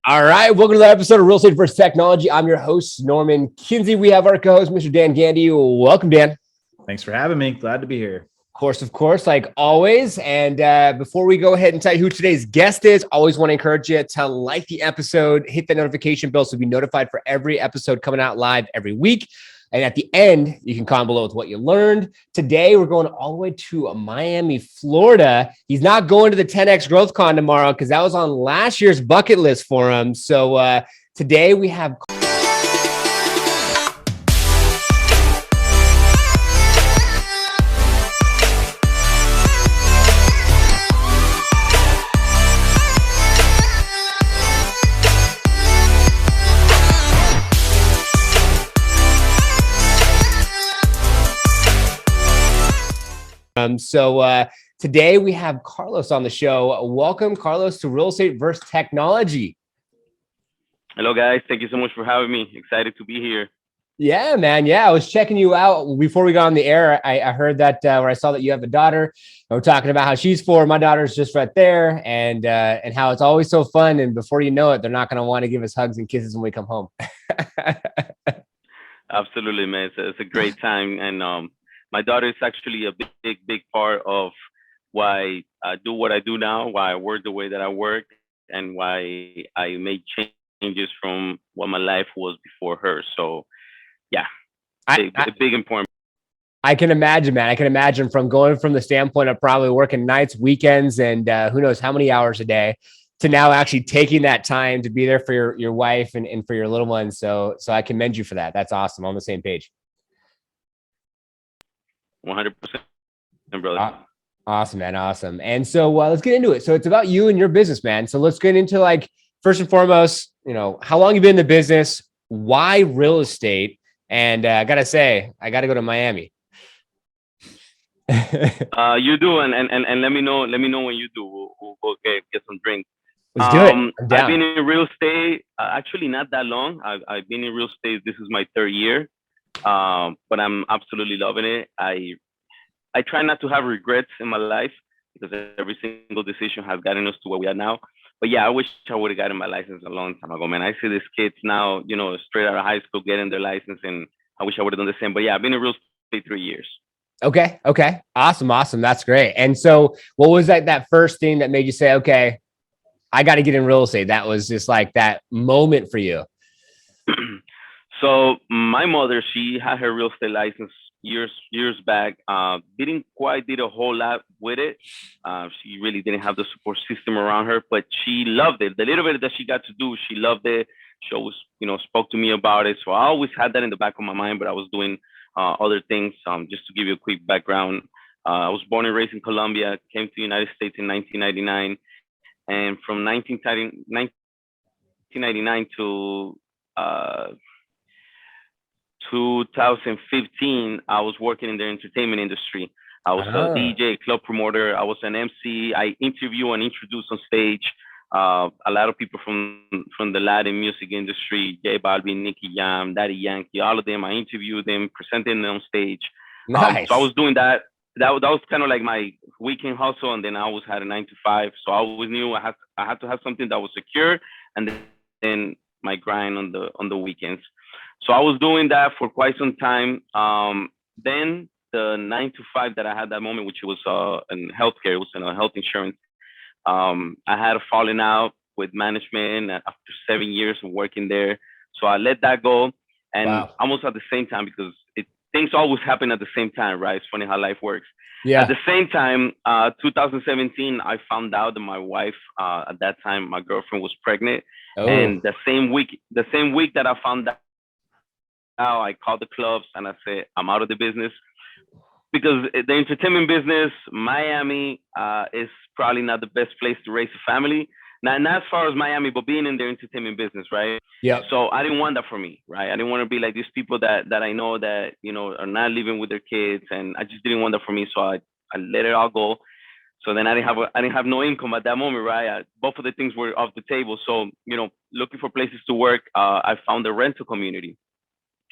All right, welcome to the episode of Real Estate vs. Technology. I'm your host, Norman Kinsey. We have our co-host, Mr. Dan Gandy. Welcome, Dan. Thanks for having me. Glad to be here. Of course, like always. And before we go ahead and tell you who today's guest is, always want to encourage you to like the episode, hit the notification bell so you'll be notified for every episode coming out live every week. And at the end, you can comment below with what you learned. Today, we're going all the way to Miami, Florida. He's not going to the 10X Growth Con tomorrow because that was on last year's bucket list for him. So today we have... Today we have Carlos on the show. Welcome, Carlos, to Real Estate vs. Technology. Hello, guys. Thank you so much for having me. Excited to be here. Yeah, man. Yeah, I was checking you out before we got on the air. I heard that where I saw that you have a daughter. We're talking about how she's 4. My daughter's just right there, and how it's always so fun. And before you know it, they're not going to want to give us hugs and kisses when we come home. Absolutely, man. It's a great time, and my daughter is actually a big part of why I do what I do now, why I work the way that I work, and why I made changes from what my life was before her. So, yeah, big important. I can imagine, man. I can imagine from going from the standpoint of probably working nights, weekends, and who knows how many hours a day to now actually taking that time to be there for your wife and for your little ones. So I commend you for that. That's awesome. On the same page. 100%, brother. Awesome, man. Awesome. And so let's get into it. So it's about you and your business, man. So let's get into first and foremost, how long you've been in the business, why real estate? And I got to say, I got to go to Miami. You do. And let me know when you do. We'll go get some drinks. Let's do it. I've been in real estate, actually not that long. I've been in real estate. This is my 3rd year. But I'm absolutely loving it. I try not to have regrets in my life because every single decision has gotten us to where we are now. But yeah, I wish I would have gotten my license a long time ago, man. I see these kids now, straight out of high school getting their license, and I wish I would have done the same. But yeah, I've been in real estate 3 years. Okay. Awesome. That's great. And so what was that first thing that made you say, okay, I got to get in real estate? That was just like that moment for you. So my mother, she had her real estate license years back. Didn't quite did a whole lot with it. She really didn't have the support system around her, but she loved it. The little bit that she got to do, she loved it. She always, spoke to me about it. So I always had that in the back of my mind, but I was doing other things. Just to give you a quick background, I was born and raised in Colombia, came to the United States in 1999. And from 1999 to 2015, I was working in the entertainment industry. I was a DJ, club promoter. I was an MC. I interview and introduce on stage a lot of people from the Latin music industry: J Balvin, Nicky Jam, Daddy Yankee, all of them. I interviewed them, presented them on stage. Nice. So I was doing that. That was kind of like my weekend hustle, and then I always had a 9 to 5. So I always knew I had to have something that was secure, and then my grind on the weekends. So I was doing that for quite some time. Then the 9 to 5 that I had that moment, which was in healthcare, it was in health insurance. I had a falling out with management after 7 years of working there. So I let that go, and almost at the same time, because things always happen at the same time, right? It's funny how life works. Yeah. At the same time, 2017, I found out that my wife, at that time, my girlfriend was pregnant. Oh. And the same week that I found out, I called the clubs and I said, I'm out of the business, because the entertainment business, Miami, is probably not the best place to raise a family. Not as far as Miami, but being in the entertainment business, right? Yeah. So I didn't want that for me, right? I didn't want to be like these people that I know that, are not living with their kids, and I just didn't want that for me. So I let it all go. So then I didn't have no income at that moment, right? Both of the things were off the table. So, looking for places to work, I found a rental community.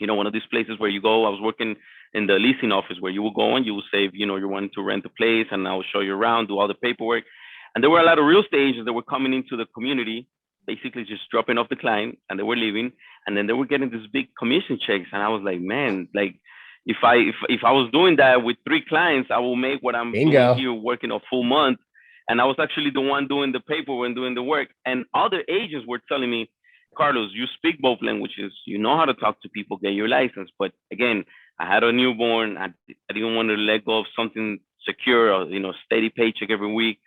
One of these places where you go. I was working in the leasing office, where you will go and you will say, you wanted to rent a place, and I will show you around, do all the paperwork. And there were a lot of real estate agents that were coming into the community basically just dropping off the client, and they were leaving, and then they were getting this big commission checks, and I was like, man, like if I was doing that with 3 clients, I will make what I'm doing Bingo. here, working a full month. And I was actually the one doing the paperwork and doing the work. And other agents were telling me, Carlos, you speak both languages. You know how to talk to people, get your license. But again, I had a newborn. I didn't want to let go of something secure or, steady paycheck every week.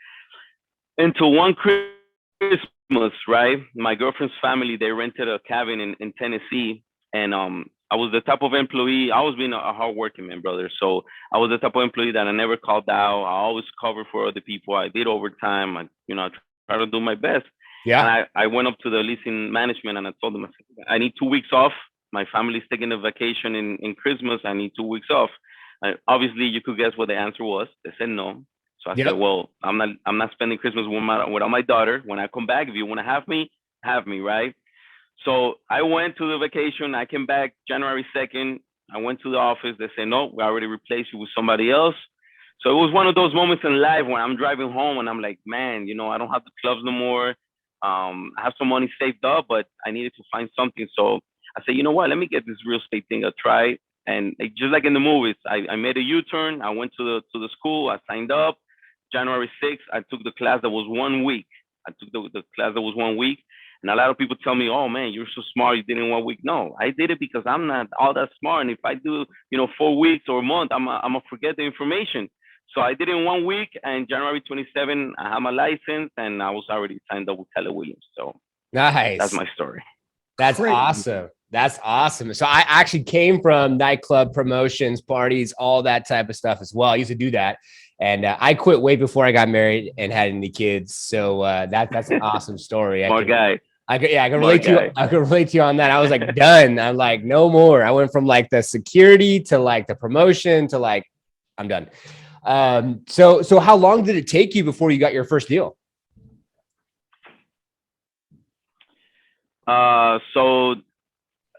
Until one Christmas, right? My girlfriend's family, they rented a cabin in Tennessee. And I was the type of employee, I was being a hardworking man, brother. So I was the type of employee that I never called out. I always covered for other people. I did overtime. I try to do my best. Yeah. And I went up to the leasing management and I told them, I need 2 weeks off. My family's taking a vacation in Christmas. I need 2 weeks off. Obviously, you could guess what the answer was. They said no. So I said, well, I'm not spending Christmas without my daughter. When I come back, if you want to have me, right? So I went to the vacation. I came back January 2nd. I went to the office. They said, no, we already replaced you with somebody else. So it was one of those moments in life when I'm driving home and I'm like, man, I don't have the clubs no more. I have some money saved up, but I needed to find something. So I said, you know what? Let me get this real estate thing a try. And just like in the movies, I made a U-turn. I went to the school. I signed up. January 6th, I took the class that was 1 week. I took the class that was 1 week. And a lot of people tell me, oh, man, you're so smart. You did it in 1 week. No, I did it because I'm not all that smart. And if I do, 4 weeks or a month, I'm going to forget the information. So I did it in 1 week. And January 27, I had my license and I was already signed up with Keller Williams. So nice. That's my story. That's Great. awesome. That's awesome. So I actually came from nightclub promotions, parties, all that type of stuff as well. I used to do that. And I quit way before I got married and had any kids. So that's an awesome story. Smart guy. I can relate to you. I can relate to you on that. I was like, done. I'm like, no more. I went from like the security to like the promotion to like, I'm done. So how long did it take you before you got your first deal? So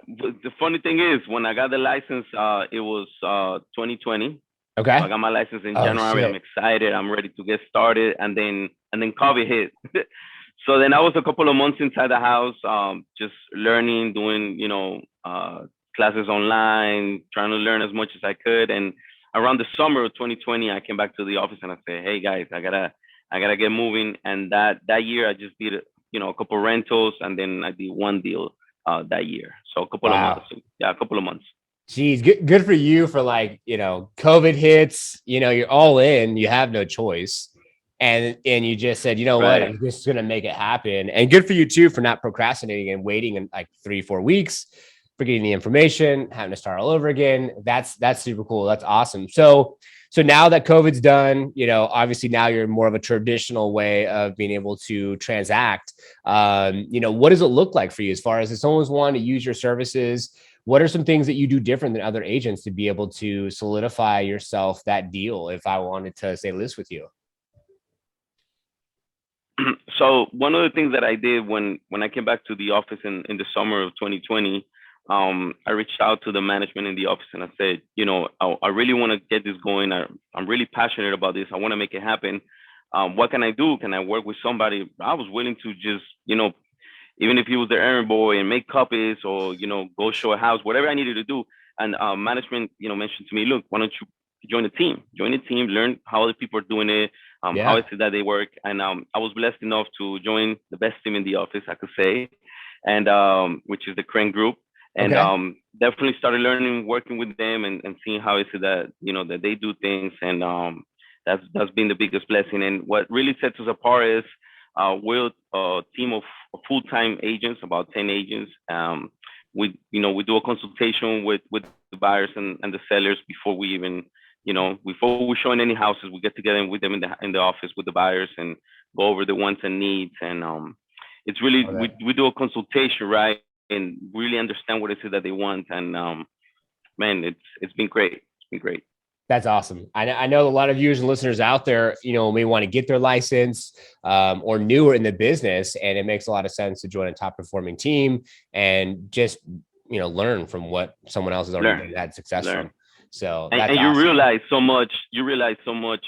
the funny thing is, when I got the license, it was 2020. Okay. So I got my license in January. Shit. I'm excited. I'm ready to get started. And then COVID hit. So then I was a couple of months inside the house, just learning, doing, classes online, trying to learn as much as I could. And around the summer of 2020, I came back to the office and I said, hey guys, I gotta get moving. And that year I just did, a couple of rentals, and then I did one deal that year. So a couple of months. Yeah, a couple of months. Geez, good for you for like, COVID hits, you're all in, you have no choice. And you just said, what, I'm just going to make it happen. And good for you too, for not procrastinating and waiting in like 3-4 weeks, for getting the information, having to start all over again. That's super cool. That's awesome. So now that COVID's done, obviously now you're more of a traditional way of being able to transact. What does it look like for you as far as if someone's wanting to use your services? What are some things that you do different than other agents to be able to solidify yourself that deal if I wanted to say list with you? So one of the things that I did when I came back to the office in the summer of 2020, I reached out to the management in the office and I said, I really want to get this going. I'm really passionate about this. I want to make it happen. What can I do? Can I work with somebody? I was willing to just, even if he was the errand boy and make copies or, go show a house, whatever I needed to do. And management, mentioned to me, look, why don't you join the team, learn how other people are doing it, how is it that they work. And I was blessed enough to join the best team in the office, I could say, and which is the Crane Group. And definitely started learning, working with them and seeing how is it that, that they do things. And that's been the biggest blessing. And what really sets us apart is we're a team of full-time agents, about 10 agents. We do a consultation with the buyers and the sellers before we even, before we show in any houses. We get together with them in the office with the buyers and go over the wants and needs. And it's really, we do a consultation, right? And really understand what it is that they want. And man, it's been great. It's been great. That's awesome. I know a lot of viewers and listeners out there, may want to get their license or newer in the business. And it makes a lot of sense to join a top performing team and just, learn from what someone else has already had success from. So and awesome. you realize so much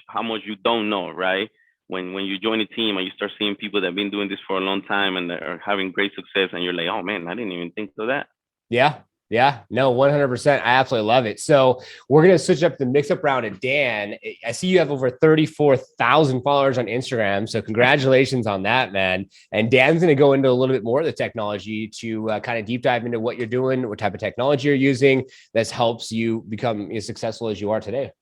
how much you don't know, right? when you join a team and you start seeing people that have been doing this for a long time and are having great success, and you're like, oh man, I didn't even think of that. Yeah. Yeah, no, 100%. I absolutely love it. So we're going to switch up the mix up round to Dan. I see you have over 34,000 followers on Instagram. So congratulations on that, man. And Dan's going to go into a little bit more of the technology to kind of deep dive into what you're doing, what type of technology you're using that helps you become as successful as you are today.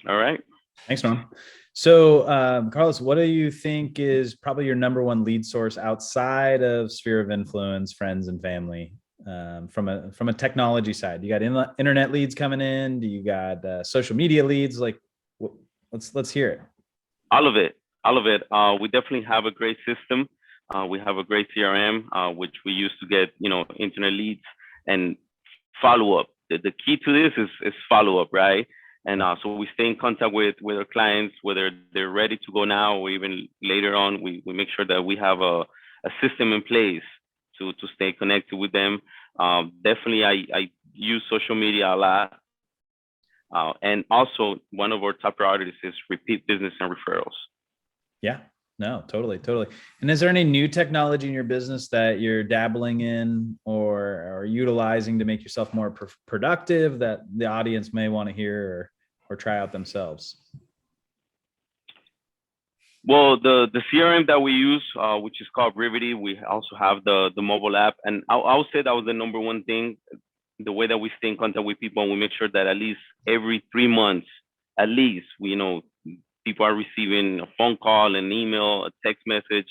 All right. Thanks, Norm. So, Carlos, what do you think is probably your number one lead source outside of sphere of influence, friends and family? From a technology side, you got internet leads coming in? Do you got social media leads? Like, let's hear it. All of it. We definitely have a great system. We have a great CRM, which we use to get, internet leads and follow up. The key to this is follow up, right? And so we stay in contact with our clients, whether they're ready to go now or even later on. We make sure that we have a system in place to stay connected with them. Definitely, I use social media a lot. And also, one of our top priorities is repeat business and referrals. Yeah, no, totally. And is there any new technology in your business that you're dabbling in or utilizing to make yourself more productive that the audience may want to hear or try out themselves? Well, the CRM that we use, which is called Rivity, we also have the mobile app. And I would say that was the number one thing, the way that we stay in contact with people, and we make sure that at least every 3 months, at least, people are receiving a phone call, an email, a text message.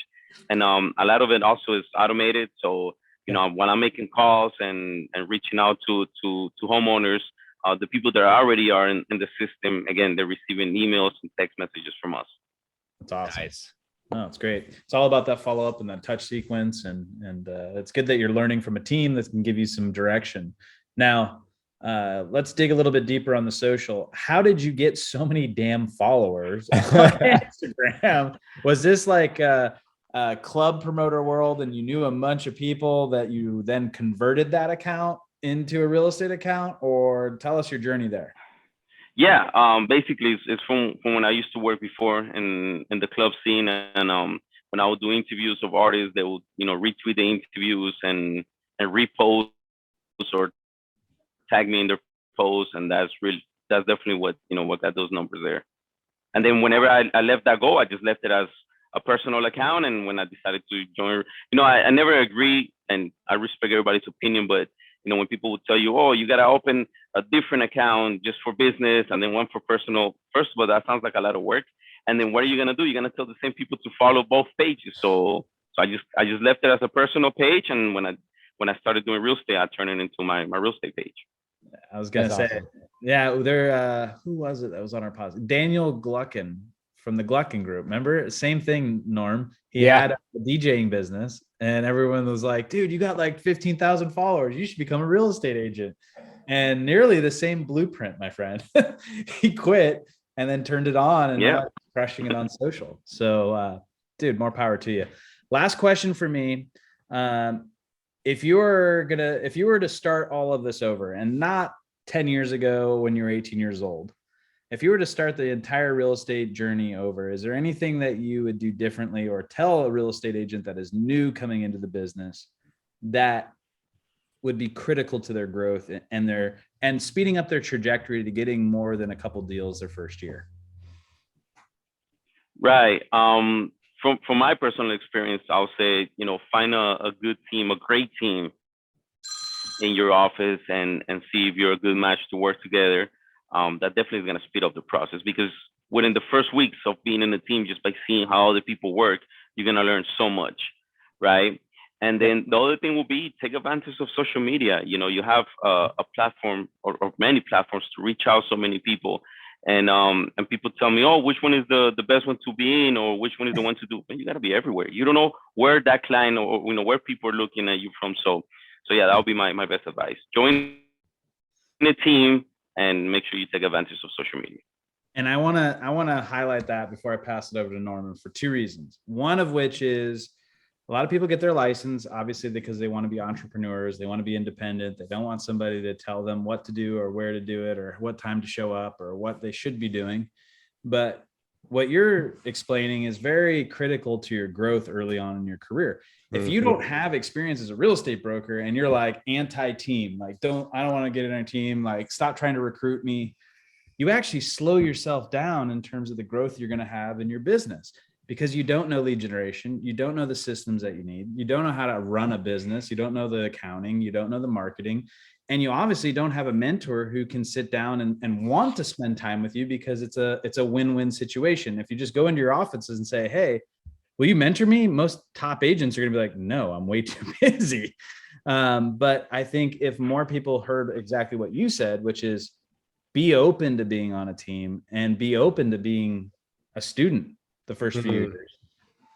And a lot of it also is automated. So, when I'm making calls and reaching out to homeowners, the people that already are in the system, again, they're receiving emails and text messages from us. That's awesome. Nice. No, it's great. It's all about that follow-up and that touch sequence. And it's good that you're learning from a team that can give you some direction. Now, let's dig a little bit deeper on the social. How did you get so many damn followers on Instagram? Was this like a club promoter world and you knew a bunch of people that you then converted that account into a real estate account? Or tell us your journey there. Yeah, basically it's from when I used to work before in the club scene, and when I would do interviews of artists, they would retweet the interviews and repost or tag me in their posts, and that's definitely what got those numbers there. And then whenever I let that go, I just left it as a personal account. And when I decided to join, I never agree, and I respect everybody's opinion, but when people would tell you, oh, you got to open a different account just for business and then one for personal. First of all, that sounds like a lot of work. And then what are you going to do? You're going to tell the same people to follow both pages. So I just left it as a personal page. And when I started doing real estate, I turned it into my real estate page. I was going to say, awesome. Yeah, who was it that was on our podcast? Daniel Gluckin from the Gluckin group. Remember? Same thing, Norm. He had a DJing business and everyone was like, dude, you got like 15,000 followers. You should become a real estate agent. And nearly the same blueprint, my friend. He quit and then turned it on and now crushing it on social. So, dude, more power to you. Last question for me. If you were to start all of this over and not 10 years ago when you were 18 years old, if you were to start the entire real estate journey over, is there anything that you would do differently or tell a real estate agent that is new coming into the business that would be critical to their growth and speeding up their trajectory to getting more than a couple deals their first year? Right. From my personal experience, I'll say, find a good team, a great team in your office and see if you're a good match to work together. That definitely is going to speed up the process, because within the first weeks of being in the team, just by seeing how other people work, you're going to learn so much, right? And then the other thing will be take advantage of social media. You have a platform or many platforms to reach out so many people. And people tell me, oh, which one is the best one to be in, or which one is the one to do? And you got to be everywhere. You don't know where that client or where people are looking at you from. So yeah, that would be my best advice. Join a team and make sure you take advantage of social media. And I want to highlight that before I pass it over to Norman for two reasons. One of which is a lot of people get their license, obviously, because they want to be entrepreneurs. They want to be independent. They don't want somebody to tell them what to do or where to do it or what time to show up or what they should be doing. But what you're explaining is very critical to your growth early on in your career. If you don't have experience as a real estate broker and you're like anti-team, like I don't want to get in our team, like stop trying to recruit me, you actually slow yourself down in terms of the growth you're going to have in your business, because you don't know lead generation. You don't know the systems that you need. You don't know how to run a business. You don't know the accounting. You don't know the marketing. And you obviously don't have a mentor who can sit down and want to spend time with you, because it's a win-win situation. If you just go into your offices and say, hey, will you mentor me? Most top agents are going to be like, no, I'm way too busy. But I think if more people heard exactly what you said, which is be open to being on a team and be open to being a student the first few years,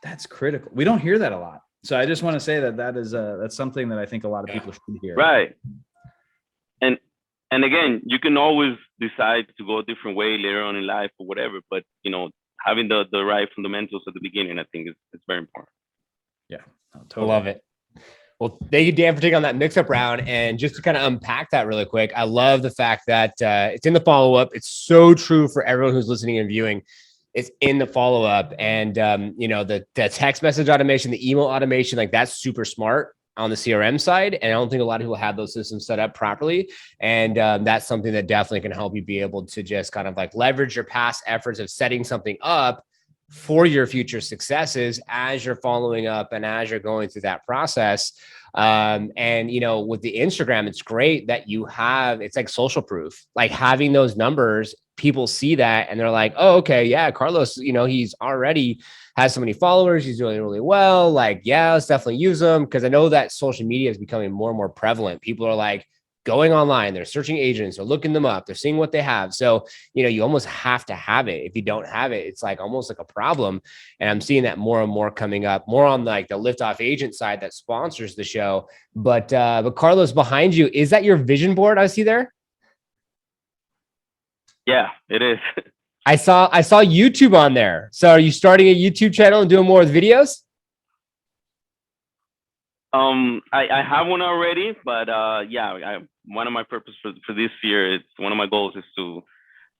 that's critical. We don't hear that a lot. So I just want to say that's something that I think a lot of people should hear. Right. And again, you can always decide to go a different way later on in life or whatever, but having the right fundamentals at the beginning, I think is very important. Yeah, totally. Love it. Well, thank you, Dan, for taking on that mix-up round. And just to kind of unpack that really quick, I love the fact that it's in the follow-up. It's so true for everyone who's listening and viewing. It's in the follow-up. And, the text message automation, the email automation, like that's super smart on the CRM side. And I don't think a lot of people have those systems set up properly. And that's something that definitely can help you be able to just kind of like leverage your past efforts of setting something up for your future successes as you're following up and as you're going through that process. And, with the Instagram, it's great that it's like social proof, like having those numbers, people see that and they're like, oh, okay. Yeah. Carlos, he's already has so many followers. He's doing really well. Like, yeah, let's definitely use them. Cause I know that social media is becoming more and more prevalent. People are like going online, they're searching agents or looking them up. They're seeing what they have. So, you almost have to have it. If you don't have it, it's like almost like a problem. And I'm seeing that more and more coming up, more on like the Lift Off agent side that sponsors the show. But Carlos, behind you, is that your vision board I see there? Yeah, it is. I saw YouTube on there. So are you starting a YouTube channel and doing more with videos? I have one already, but one of my purpose for this year, it's one of my goals is to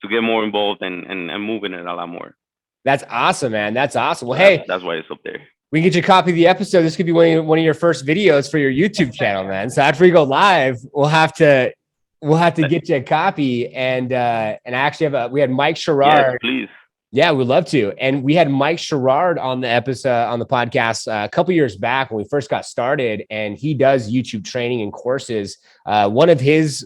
get more involved and moving it a lot more. That's awesome, man. That's awesome. Well, hey, that's why it's up there. We can get you a copy of the episode. This could be one of your first videos for your YouTube channel, man. So after we go live, we'll have to get you a copy. And I actually we had Mike Sherrard. Yes, please. Yeah, we'd love to. And we had Mike Sherrard on the episode, on the podcast a couple years back when we first got started, and he does YouTube training and courses. One of his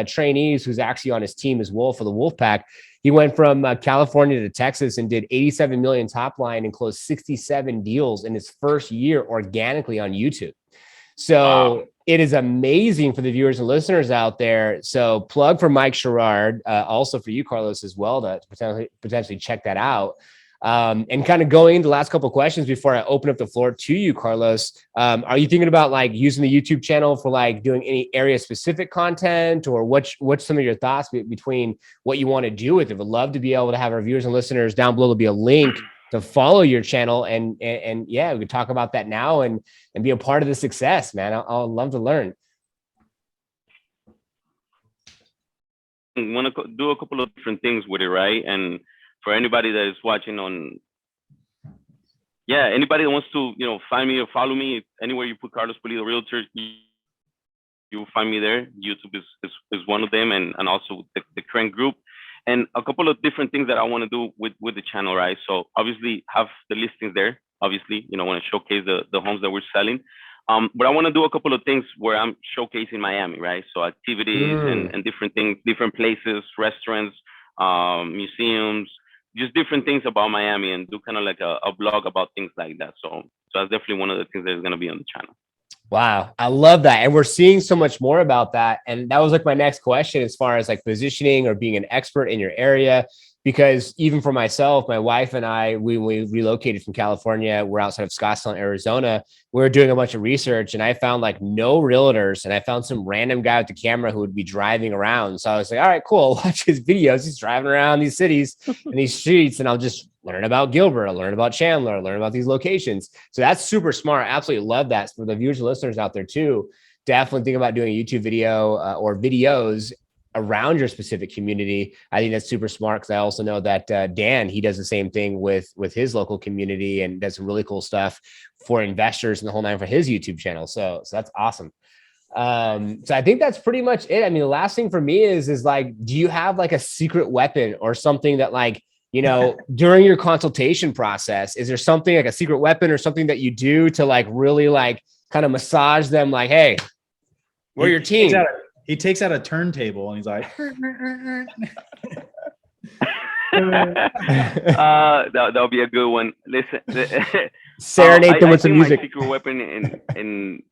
trainees, who's actually on his team as well for the Wolfpack, he went from California to Texas and did 87 million top line and closed 67 deals in his first year organically on YouTube. So It is amazing for the viewers and listeners out there. So plug for Mike Sherrard, also for you, Carlos, as well, to potentially check that out. And kind of going into the last couple of questions before I open up the floor to you, Carlos, are you thinking about like using the YouTube channel for like doing any area specific content, or what's some of your thoughts between what you want to do with it? Would love to be able to have our viewers and listeners down below. There'll be a link to follow your channel, and yeah, we could talk about that now and be a part of the success, man. I'll love to learn. I want to do a couple of different things with it, right? And for anybody that is watching anybody that wants to, find me or follow me, anywhere you put Carlos Pulido Realtor, you'll find me there. YouTube is one of them, and also the current group. And a couple of different things that I want to do with the channel, right? So obviously have the listings there. Obviously, want to showcase the homes that we're selling. But I want to do a couple of things where I'm showcasing Miami, right? So activities and different things, different places, restaurants, museums, just different things about Miami, and do kind of like a blog about things like that. So that's definitely one of the things that is going to be on the channel. Wow. I love that. And we're seeing so much more about that. And that was like my next question, as far as like positioning or being an expert in your area, because even for myself, my wife and I, we relocated from California. We're outside of Scottsdale, Arizona. We were doing a bunch of research, and I found like no realtors, and I found some random guy with the camera who would be driving around. So I was like, all right, cool. I'll watch his videos. He's driving around these cities and these streets, and I'll just learn about Gilbert, learn about Chandler, learn about these locations. So that's super smart. I absolutely love that. For the viewers and listeners out there too, definitely think about doing a YouTube video or videos around your specific community. I think that's super smart, because I also know that Dan, he does the same thing with his local community and does some really cool stuff for investors and the whole nine for his YouTube channel. So that's awesome. So I think that's pretty much it. I mean, the last thing for me is like, do you have like a secret weapon or something that, like, you know, during your consultation process, is there something like a secret weapon or something that you do to like really like kind of massage them, like, hey, we're your team? He takes out a turntable and he's like, that'll be a good one. Listen, serenade them with some music. My secret weapon in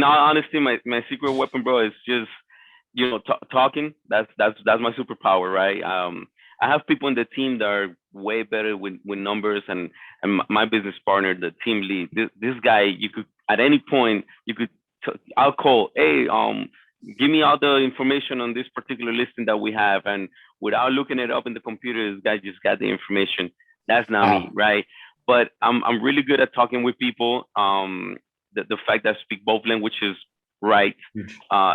all honesty, my secret weapon, bro, is just, you know, talking. That's my superpower, right? I have people in the team that are way better with numbers, and my business partner, the team lead, this guy, you could at any point I'll call, hey, give me all the information on this particular listing that we have, and without looking it up in the computer, this guy just got the information. That's not me, right? But I'm really good at talking with people. The fact that I speak both languages right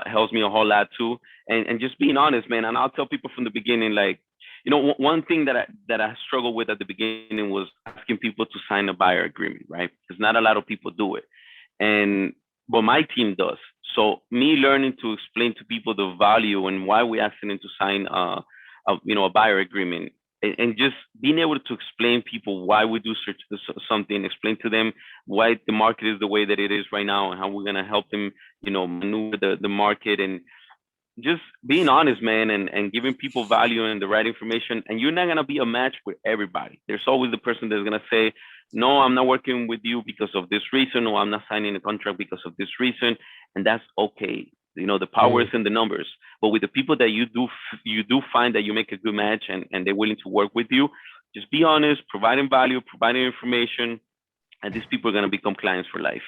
helps me a whole lot too, and just being honest, man. And I'll tell people from the beginning, like, you know, one thing that I struggled with at the beginning was asking people to sign a buyer agreement, right? Because not a lot of people do it, but my team does. So me learning to explain to people the value and why we asking them to sign a buyer agreement, and just being able to explain people why we do something, explain to them why the market is the way that it is right now and how we're going to help them, you know, maneuver the market, and just being honest, man, and giving people value and the right information. And you're not going to be a match with everybody. There's always the person that's going to say, no, I'm not working with you because of this reason, or I'm not signing a contract because of this reason. And that's okay. You know, the power is in the numbers. But with the people that you do find that you make a good match, and they're willing to work with you, just be honest, providing value, providing information, and these people are going to become clients for life.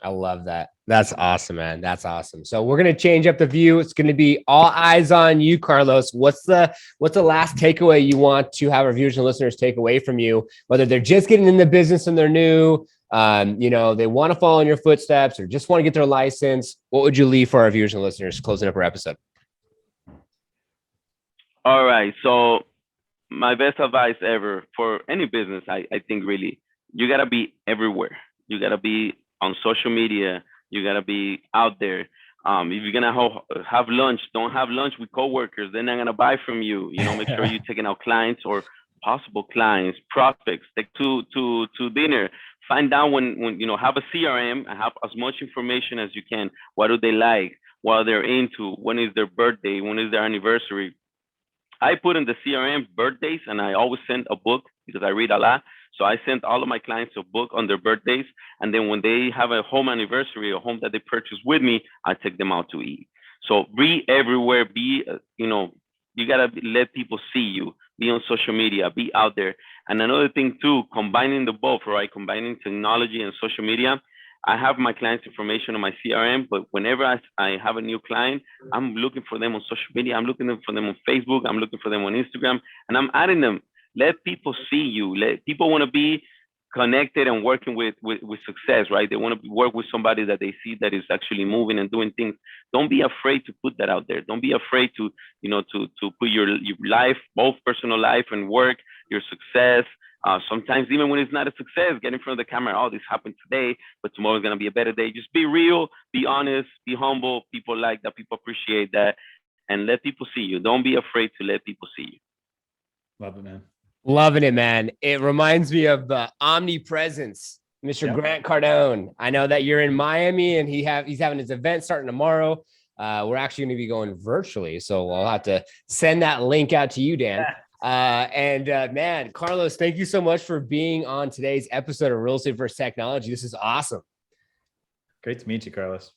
I love that. That's awesome, man. That's awesome. So we're going to change up the view. It's going to be all eyes on you, Carlos. What's the last takeaway you want to have our viewers and listeners take away from you, whether they're just getting in the business and they're new, you know, they want to follow in your footsteps, or just want to get their license? What would you leave for our viewers and listeners closing up our episode? All right. So my best advice ever for any business, I think really, you got to be everywhere. You got to be on social media. You got to be out there. If you're going to have lunch, don't have lunch with coworkers. They're not going to buy from you. You know, make sure you're taking out clients or possible clients, prospects, take to dinner. Find out when, you know, have a CRM and have as much information as you can. What do they like? What they're into? When is their birthday? When is their anniversary? I put in the CRM birthdays, and I always send a book because I read a lot. So I sent all of my clients a book on their birthdays. And then when they have a home anniversary, a home that they purchase with me, I take them out to eat. So be everywhere. Be, you know, you got to let people see you. Be on social media. Be out there. And another thing too, combining the both, right? Combining technology and social media. I have my clients' information on my CRM, but whenever I have a new client, I'm looking for them on social media. I'm looking for them on Facebook. I'm looking for them on Instagram, and I'm adding them. Let people see you. Let people want to be connected and working with success, right? They want to work with somebody that they see that is actually moving and doing things. Don't be afraid to put that out there. Don't be afraid to, you know, to put your life, both personal life and work, your success. Sometimes even when it's not a success, get in front of the camera. Oh, this happened today, but tomorrow's going to be a better day. Just be real, be honest, be humble. People like that. People appreciate that. And let people see you. Don't be afraid to let people see you. Love it, man. Loving it, man. It reminds me of omnipresence, Mr. Grant Cardone. I know that you're in Miami, and he's having his event starting tomorrow. We're actually going to be going virtually, so I'll have to send that link out to you, Dan. Man, Carlos, thank you so much for being on today's episode of Real Estate vs. Technology. This is awesome. Great to meet you, Carlos.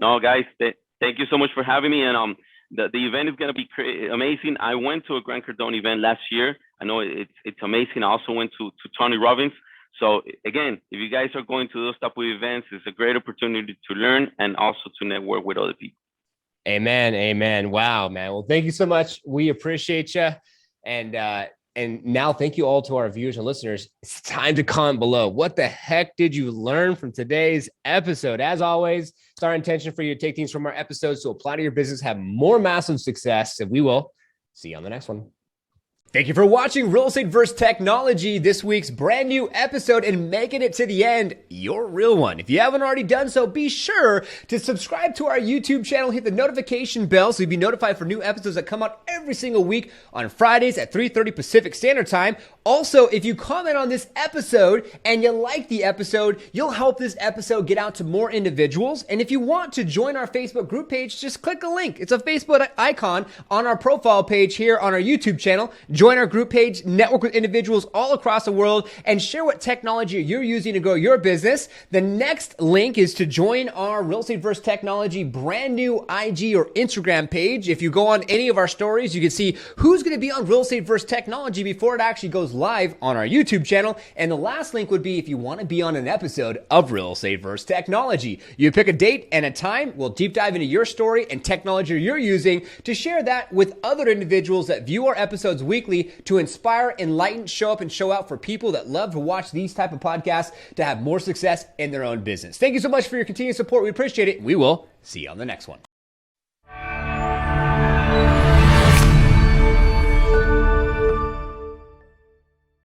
No, guys, thank you so much for having me. And the event is going to be amazing. I went to a Grant Cardone event last year. I know it's amazing. I also went to Tony Robbins. So again, if you guys are going to those type of events, it's a great opportunity to learn and also to network with other people. Amen. Amen. Wow, man. Well, thank you so much. We appreciate you. And And now thank you all to our viewers and listeners. It's time to comment below. What the heck did you learn from today's episode? As always, it's our intention for you to take things from our episodes to apply to your business, have more massive success, and we will see you on the next one. Thank you for watching Real Estate vs. Technology, this week's brand new episode, and making it to the end, your real one. If you haven't already done so, be sure to subscribe to our YouTube channel, hit the notification bell so you'll be notified for new episodes that come out every single week on Fridays at 3:30 Pacific Standard Time. Also, if you comment on this episode and you like the episode, you'll help this episode get out to more individuals. And if you want to join our Facebook group page, just click a link. It's a Facebook icon on our profile page here on our YouTube channel. Join our group page, network with individuals all across the world, and share what technology you're using to grow your business. The next link is to join our Real Estate vs. Technology brand new IG or Instagram page. If you go on any of our stories, you can see who's going to be on Real Estate vs. Technology before it actually goes live on our YouTube channel. And the last link would be if you want to be on an episode of Real Estate vs. Technology. You pick a date and a time. We'll deep dive into your story and technology you're using to share that with other individuals that view our episodes weekly, to inspire, enlighten, show up, and show out for people that love to watch these type of podcasts to have more success in their own business. Thank you so much for your continued support. We appreciate it. We will see you on the next one.